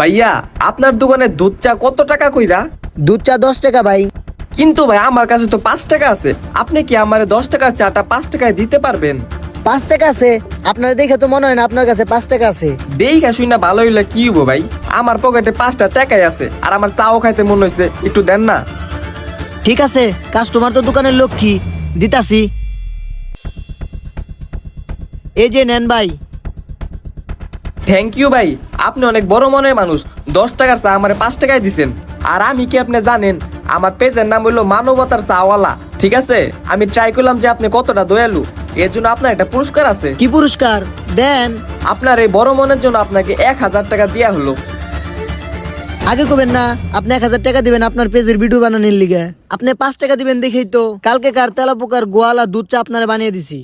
ভাইয়া আপনার দোকানে দুধ চা কত টাকা কইরা? দুধ চা 10 টাকা ভাই। কিন্তু ভাই আমার কাছে তো 5 টাকা আছে, আপনি কি আমারে 10 টাকার চাটা 5 টাকায় দিতে পারবেন? 5 টাকা আছে? আপনার দেখে তো মনে হয় না আপনার কাছে 5 টাকা আছে। দেখা শুই না ভালো হইলে কি হইব ভাই, আমার পকেটে 5টা টাকাই আছে আর আমার চাও খাইতে মন হইছে, একটু দেন না। ঠিক আছে, কাস্টমার তো দোকানের লক্ষ্মী, দিতাছি। এই যে নেন ভাই। থ্যাংক ইউ ভাই, আপনি অনেক বড় মনের মানুষ। 10 টাকার চা আমারে 5 টাকায় দিছেন। আর আমি কি আপনি জানেন আমার পেজের নাম হইলো মানবতার চাওয়ালা, ঠিক আছে? আমি ট্রাই করলাম যে আপনি কতটা দয়ালু, এর জন্য আপনার একটা পুরস্কার আছে। কি পুরস্কার দেন? আপনার এই বড় মনের জন্য আপনাকে 1000 টাকা দেয়া হলো। আগে কবেন না আপনি 1000 টাকা দিবেন আপনার পেজের ভিডিও বানানোর লিগে? আপনি 5 টাকা দিবেন দেখেই তো কালকে কার তেলাপোকার গোয়ালা দুধ চা আপনারা বানিয়ে দিছি।